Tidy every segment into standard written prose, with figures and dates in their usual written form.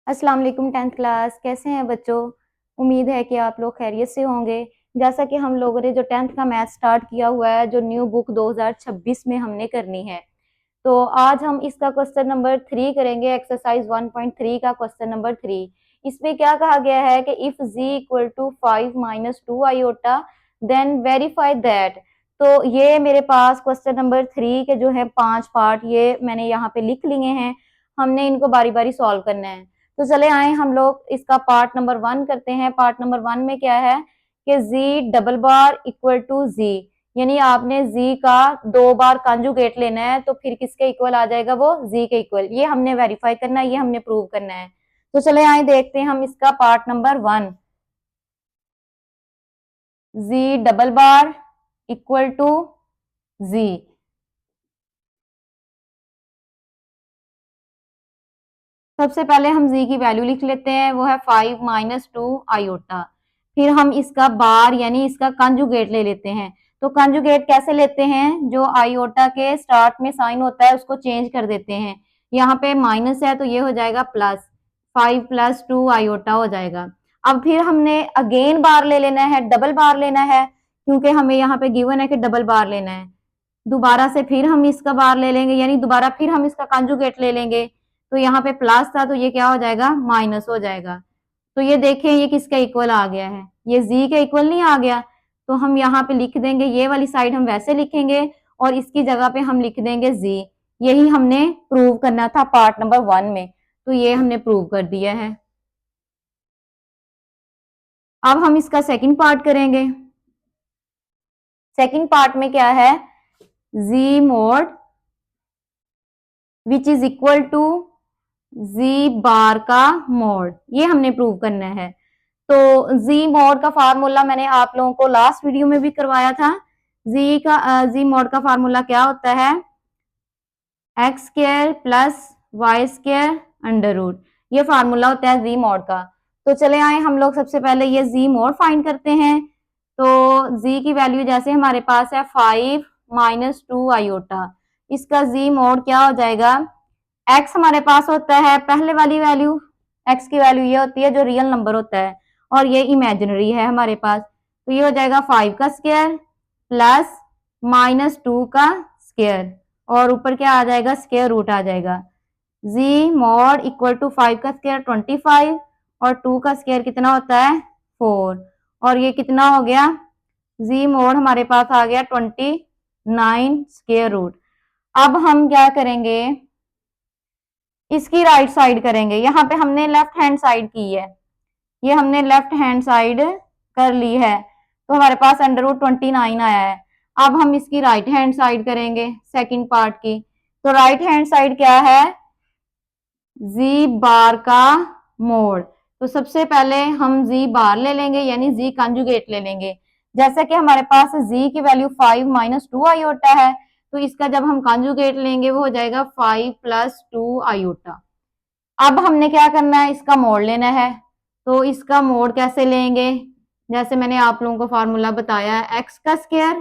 अस्सलाम वालेकुम 10th class. कैसे हैं बच्चों? उम्मीद है कि आप लोग खैरियत से होंगे। जैसा कि हम लोगों ने जो 10th का मैथ स्टार्ट किया हुआ है, जो न्यू बुक 2026 में हमने करनी है, तो आज हम इसका क्वेश्चन नंबर 3 करेंगे। एक्सरसाइज 1.3 का क्वेश्चन नंबर 3। इसमें क्या कहा गया है कि if z equal to 5 minus 2 iota then verify that. तो ये मेरे पास क्वेश्चन नंबर 3 के जो है 5 पार्ट ये मैंने यहाँ पे लिख लिए हैं। हमने इनको बारी बारी सॉल्व करना है। तो चले आए हम लोग इसका पार्ट नंबर 1 करते हैं। पार्ट नंबर 1 में क्या है कि z double bar equal to z, यानी आपने z का 2 बार कॉन्जुगेट लेना है, तो फिर किसके इक्वल आ जाएगा? वो z के इक्वल। ये हमने वेरीफाई करना है, ये हमने प्रूव करना है। तो चले आए देखते हैं हम इसका part number 1। z double bar equal to z। सबसे पहले हम z की वैल्यू लिख लेते हैं, वो है 5 माइनस 2 आयोटा। फिर हम इसका बार यानी इसका कंजुगेट ले लेते हैं। तो कंजुगेट कैसे लेते हैं? जो आयोटा के स्टार्ट में साइन होता है उसको चेंज कर देते हैं। यहाँ पे माइनस है तो ये हो जाएगा प्लस, 5 प्लस 2 आयोटा हो जाएगा। अब फिर हमने अगेन बार ले लेना है, डबल बार लेना है, क्योंकि हमें यहाँ पे गिवन है कि डबल बार लेना है। दोबारा से फिर हम इसका बार ले लेंगे, यानी दोबारा फिर हम इसका कंजुगेट ले लेंगे। तो यहाँ पे प्लस था तो ये क्या हो जाएगा? माइनस हो जाएगा। तो ये देखें ये किसका इक्वल आ गया है? ये z के इक्वल नहीं आ गया। तो हम यहाँ पे लिख देंगे, ये वाली साइड हम वैसे लिखेंगे और इसकी जगह पे हम लिख देंगे z। यही हमने प्रूव करना था पार्ट नंबर 1 में, तो ये हमने प्रूव कर दिया है। अब हम इसका सेकंड पार्ट करेंगे। सेकंड पार्ट में क्या है? z mod which is equal to z bar का मोड, ये हमने प्रूव करना है। तो z मोड का फार्मूला मैंने आप लोगों को लास्ट वीडियो में भी करवाया था। z मोड का फार्मूला क्या होता है? X square plus Y square under root, ये फार्मूला होता है z मोड का। तो चले आए हम लोग सबसे पहले ये z मोड फाइंड करते हैं। तो z की वैल्यू जैसे हमारे पास है 5 माइनस 2 आयोटा, इसका z मोड क्या हो जाएगा? x हमारे पास होता है पहले वाली वैल्यू, x की वैल्यू ये होती है जो रियल नंबर होता है, और ये इमेजिनरी है हमारे पास। तो ये हो जाएगा 5 का स्क्वायर प्लस माइनस 2 का स्क्वायर, और ऊपर क्या आ जाएगा? स्क्वायर रूट आ जाएगा। z मॉड इक्वल टू 5 का स्क्वायर 25 और 2 का स्क्वायर कितना होता है? 4, और ये कितना हो गया? z मोड हमारे पास आ गया 29 स्क्वायर रूट। अब हम क्या करेंगे? इसकी राइट साइड करेंगे। यहाँ पे हमने लेफ्ट हैंड साइड की है, ये हमने लेफ्ट हैंड साइड कर ली है, तो हमारे पास अंडर रूट 29 आया है। अब हम इसकी राइट हैंड साइड करेंगे सेकंड पार्ट की। तो राइट हैंड साइड क्या है? जी बार का मोड। तो सबसे पहले हम जी बार ले लेंगे, यानी जी कंजुगेट ले लेंगे। जैसे कि हमारे पास जी की वैल्यू 5 माइनस 2 आयोटा है, तो इसका जब हम कंजुगेट लेंगे वो हो जाएगा 5 प्लस 2 आयोटा। अब हमने क्या करना है? इसका मोड लेना है। तो इसका मोड कैसे लेंगे? जैसे मैंने आप लोगों को फार्मूला बताया है, एक्स का स्क्वायर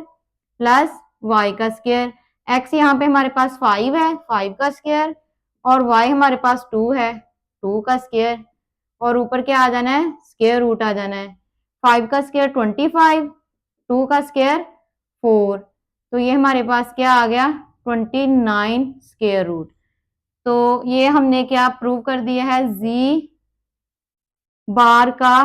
प्लस वाई का स्क्वायर। एक्स यहाँ पे हमारे पास 5 है, 5 का स्क्वायर, और वाई हमारे पास 2 है, 2 का स्क्वायर, और ऊपर क्या आ जाना है? स्क्वायर रूट आ जाना है। 5 का स्क्वायर 25, 2 का स्क्वायर 4, तो ये हमारे पास क्या आ गया? 29 स्क्वायर रूट। तो ये हमने क्या प्रूव कर दिया है? जी बार का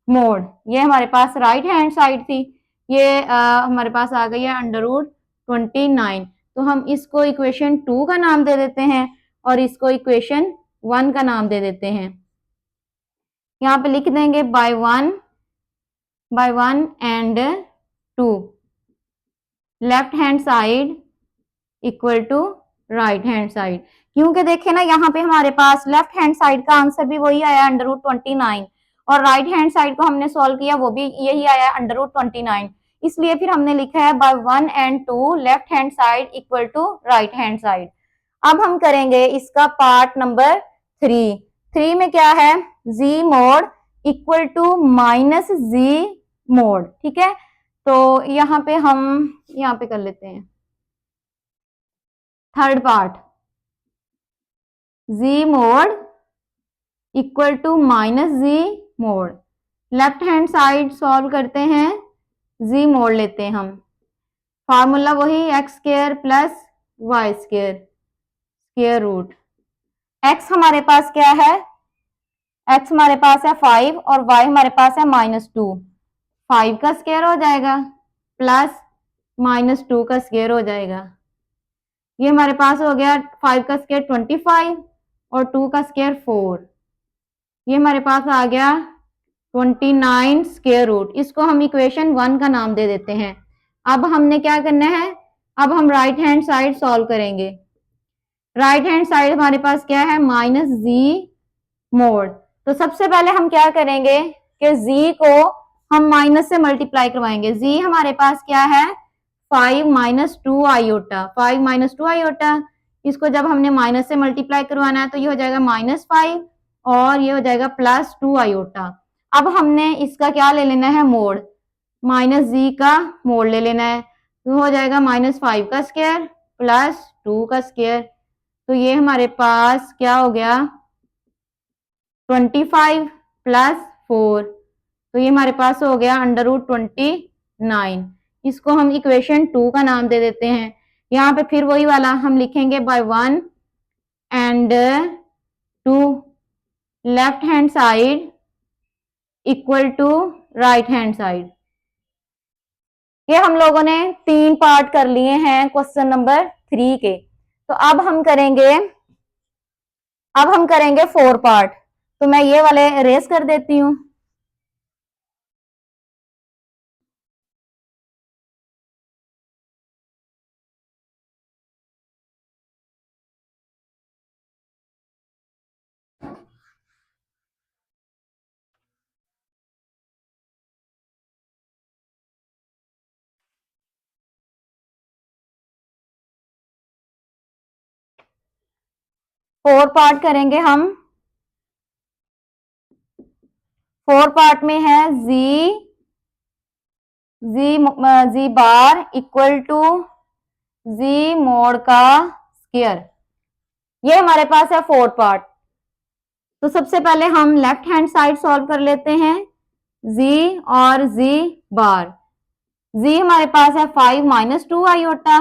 मोड। ये हमारे पास राइट हैंड साइड थी, ये हमारे पास आ गई है अंडर रूट 29। तो हम इसको इक्वेशन 2 का नाम दे देते हैं और इसको इक्वेशन 1 का नाम दे देते हैं। यहाँ पे लिख देंगे by one and 2, left hand side equal to right hand side. क्योंकि देखे ना यहाँ पे हमारे पास लेफ्ट हैंड साइड का आंसर भी वही आया अंडर रूट 29, और राइट हैंड साइड को हमने सॉल्व किया वो भी यही आया अंडर रूट 29। इसलिए फिर हमने लिखा है by 1 and 2 left hand side equal to right hand side. अब हम करेंगे इसका पार्ट नंबर 3। 3 में क्या है? G mode equal to minus ji mode. ठीक है, तो यहाँ पे हम यहाँ पे कर लेते हैं third part. Z mode equal to minus ji mod. Left hand side solve करते हैं, जी मोड लेते हैं हम। फार्मूला वही X square plus Y square square root. X हमारे पास क्या है, एक्स हमारे पास है 5 और वाई हमारे पास है -2। 5 का स्क्वायर हो जाएगा प्लस -2 का स्क्वायर हो जाएगा। ये हमारे पास हो गया 5 का स्क्वायर 25 और 2 का स्क्वायर 4। ये हमारे पास आ गया 29 स्क्वायर रूट। इसको हम इक्वेशन 1 का नाम दे देते हैं। अब हमने क्या करना है, अब हम राइट हैंड साइड सॉल्व करेंगे। राइट हैंड साइड हमारे पास क्या है, माइनस जी मोड। तो सबसे पहले हम क्या करेंगे कि जी को हम माइनस से मल्टीप्लाई करवाएंगे। जी हमारे पास क्या है, 5 - 2 आयोटा। 5 - 2 आयोटा, इसको जब हमने माइनस से मल्टीप्लाई करवाना है तो ये हो जाएगा -5 और ये हो जाएगा +2 आयोटा। अब हमने इसका क्या ले लेना है, मोड। माइनस जी का मोड ले लेना है, तो हो जाएगा -5 का स्क्वायर +2 का स्क्वायर। तो ये हमारे पास क्या हो गया, 25 + 4। तो ये हमारे पास हो गया √29। इसको हम इक्वेशन 2 का नाम दे देते हैं। यहाँ पे फिर वही वाला हम लिखेंगे by 1 and 2 left hand side equal to right hand side. ये हम लोगों ने 3 पार्ट कर लिए हैं क्वेश्चन नंबर 3 के। तो अब हम करेंगे 4 पार्ट। तो मैं ये वाले इरेज कर देती हूँ। फोर पार्ट करेंगे हम। 4 पार्ट में है जी बार इक्वल टू जी मोड का स्क्वायर। ये हमारे पास है 4 पार्ट। तो सबसे पहले हम लेफ्ट हैंड साइड सॉल्व कर लेते हैं, जी और जी बार। जी हमारे पास है 5 - 2 आयोटा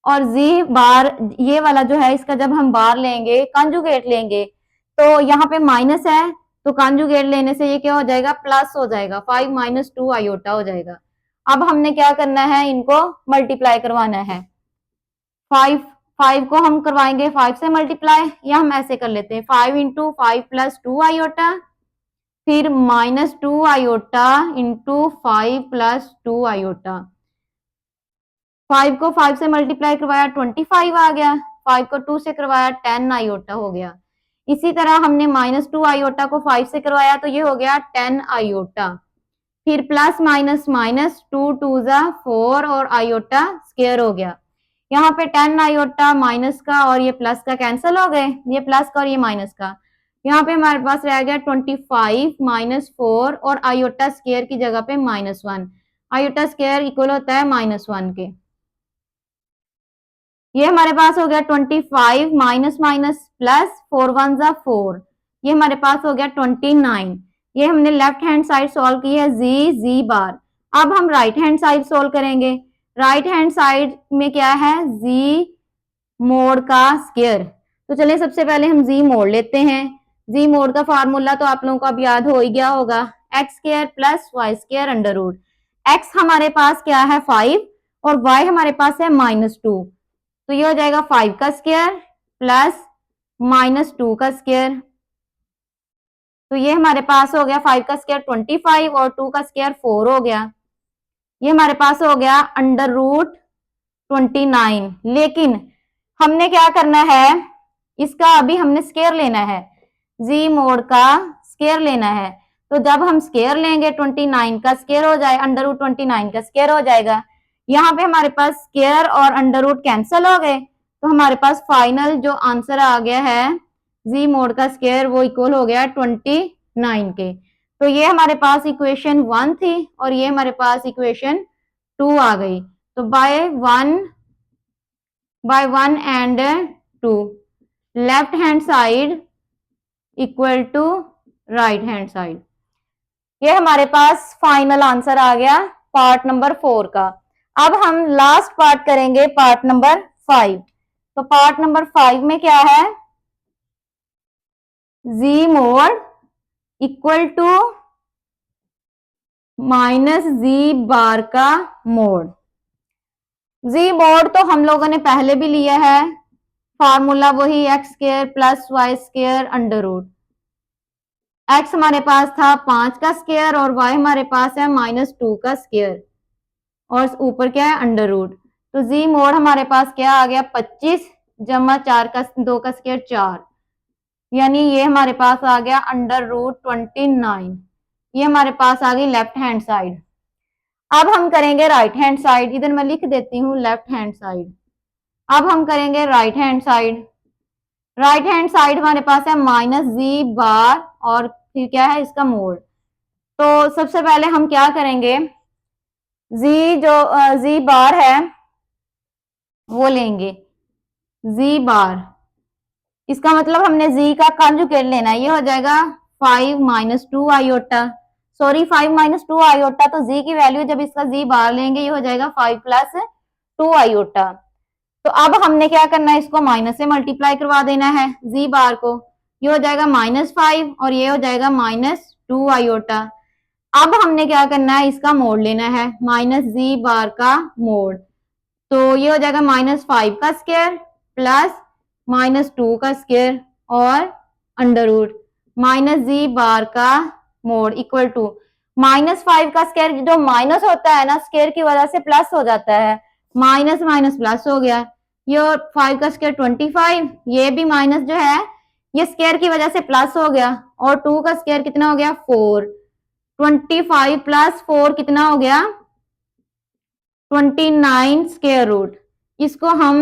और जी बार ये वाला जो है, इसका जब हम बार लेंगे, कंजुगेट लेंगे, तो यहाँ पे माइनस है, तो कंजुगेट लेने से ये क्या हो जाएगा, प्लस हो जाएगा। 5 - 2 आयोटा हो जाएगा। अब हमने क्या करना है, इनको मल्टीप्लाई करवाना है। 5 को हम करवाएंगे 5 से मल्टीप्लाई, या हम ऐसे कर लेते हैं 5 × 5 + 2 आयोटा, फिर -2 आयोटा इंटू 5 + 2 आयोटा। 5 को 5 से मल्टीप्लाई करवाया 25 आ गया, 5 को 2 से करवाया 10 आयोटा हो गया। इसी तरह हमने -2 आयोटा को 5 से करवाया तो ये हो गया 10 आयोटा। फिर प्लस माइनस माइनस 2 × 2 = 4 और आयोटा स्क्वायर हो गया। यहाँ पे 10 आयोटा माइनस का और ये प्लस का कैंसिल हो गए, ये प्लस का और ये माइनस का। यहाँ पे हमारे पास रह गया 25 - 4 और आयोटा स्क्वायर की जगह पे -1। आयोटा स्क्वायर इक्वल होता है -1 के। ये हमारे पास हो गया 25 माइनस माइनस प्लस 4 × 1 = 4। ये हमारे पास हो गया 29। ये हमने लेफ्ट हैंड साइड सॉल्व की है, जी बार। अब हम राइट हैंड साइड सॉल्व करेंगे। राइट हैंड साइड में क्या है, जी मोड का स्क्वायर। तो चलिए सबसे पहले हम जी मोड लेते हैं। जी मोड का फार्मूला तो आप लोगों को अब याद हो ही गया होगा, x² + y² √। x हमारे पास क्या है 5 और y हमारे पास है -2। तो ये हो जाएगा 5 का स्क्वायर प्लस -2 का स्क्वायर। तो ये हमारे पास हो गया 5 का स्क्वायर 25 और 2 का स्क्वायर 4 हो गया। ये हमारे पास हो गया √29। लेकिन हमने क्या करना है, इसका अभी हमने स्क्वायर लेना है, जी मोड का स्क्वायर लेना है। तो जब हम स्क्वायर लेंगे 29 का स्क्वायर हो जाए, √29 का स्क्वायर हो जाएगा। यहाँ पे हमारे पास स्क्वायर और अंडर कैंसिल हो गए, तो हमारे पास फाइनल जो आंसर आ गया है जी मोड का स्क्वायर, वो इक्वल हो गया 29 के। तो ये हमारे पास इक्वेशन 1 थी और ये हमारे पास इक्वेशन 2 आ गई। तो by 1 and 2 left hand side equal to right hand side. ये हमारे पास फाइनल आंसर आ गया पार्ट नंबर 4 का। अब हम लास्ट पार्ट करेंगे, पार्ट नंबर 5। तो पार्ट नंबर 5 में क्या है, G mode equal to minus जी बार का मोड। जी मोड तो हम लोगों ने पहले भी लिया है, फार्मूला वही X square plus Y square under root. X हमारे पास था 5 का स्क्वायर और वाई हमारे पास है -2 का स्क्वायर और ऊपर क्या है अंडर रूट। तो जी मोड हमारे पास क्या आ गया, 25 जमा 4 का 2 का स्क्वायर 4, यानी ये हमारे पास आ गया अंडर रूट 29। ये हमारे पास आ गई लेफ्ट हैंड साइड। अब हम करेंगे राइट हैंड साइड, इधर मैं लिख देती हूँ लेफ्ट हैंड साइड। अब हम करेंगे right hand side. Right hand side हमारे पास है माइनस जी बार और फिर क्या है इसका मोड। तो सबसे पहले हम क्या करेंगे, जी जो जी बार है वो लेंगे, जी बार इसका मतलब हमने जी का कॉन्जुगेट लेना है, ये हो जाएगा 5 - 2 आयोटा, सॉरी 5 - 2 आयोटा। तो जी की वैल्यू जब इसका जी बार लेंगे ये हो जाएगा 5 + 2 आयोटा। तो अब हमने क्या करना है, इसको माइनस से मल्टीप्लाई करवा देना है जी बार को, ये हो जाएगा -5 और ये हो जाएगा -2 आयोटा। अब हमने क्या करना है, इसका मोड लेना है, माइनस जी बार का मोड। तो ये हो जाएगा -5 का स्क्वायर प्लस -2 का स्क्वायर और अंडर रूट माइनस जी बार का मोड इक्वल टू -5 का स्क्वायर, जो माइनस होता है ना स्क्वायर की वजह से प्लस हो जाता है, माइनस माइनस प्लस हो गया। ये 5 का स्क्वायर 25, ये भी माइनस जो है ये स्क्वायर की वजह से प्लस हो गया और 2 का स्क्वायर कितना हो गया 4, 25 + 4 कितना हो गया 29 स्क्वायर रूट। इसको हम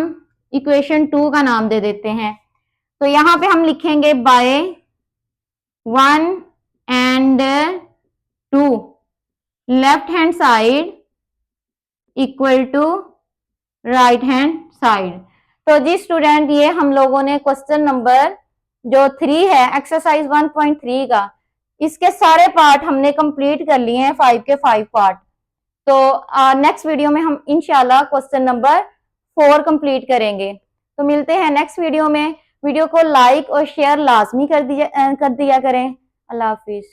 इक्वेशन 2 का नाम दे देते हैं। तो यहां पे हम लिखेंगे by 1 and 2 left hand side equal to right hand side. तो जी स्टूडेंट, ये हम लोगों ने क्वेश्चन नंबर जो 3 है एक्सरसाइज 1.3 का, इसके सारे पार्ट हमने कंप्लीट कर लिए हैं, 5 के 5 पार्ट। तो नेक्स्ट वीडियो में हम इंशाल्लाह क्वेश्चन नंबर 4 कंप्लीट करेंगे। तो मिलते हैं नेक्स्ट वीडियो में। वीडियो को लाइक और शेयर लाजमी कर दिया करें। अल्लाह हाफिज।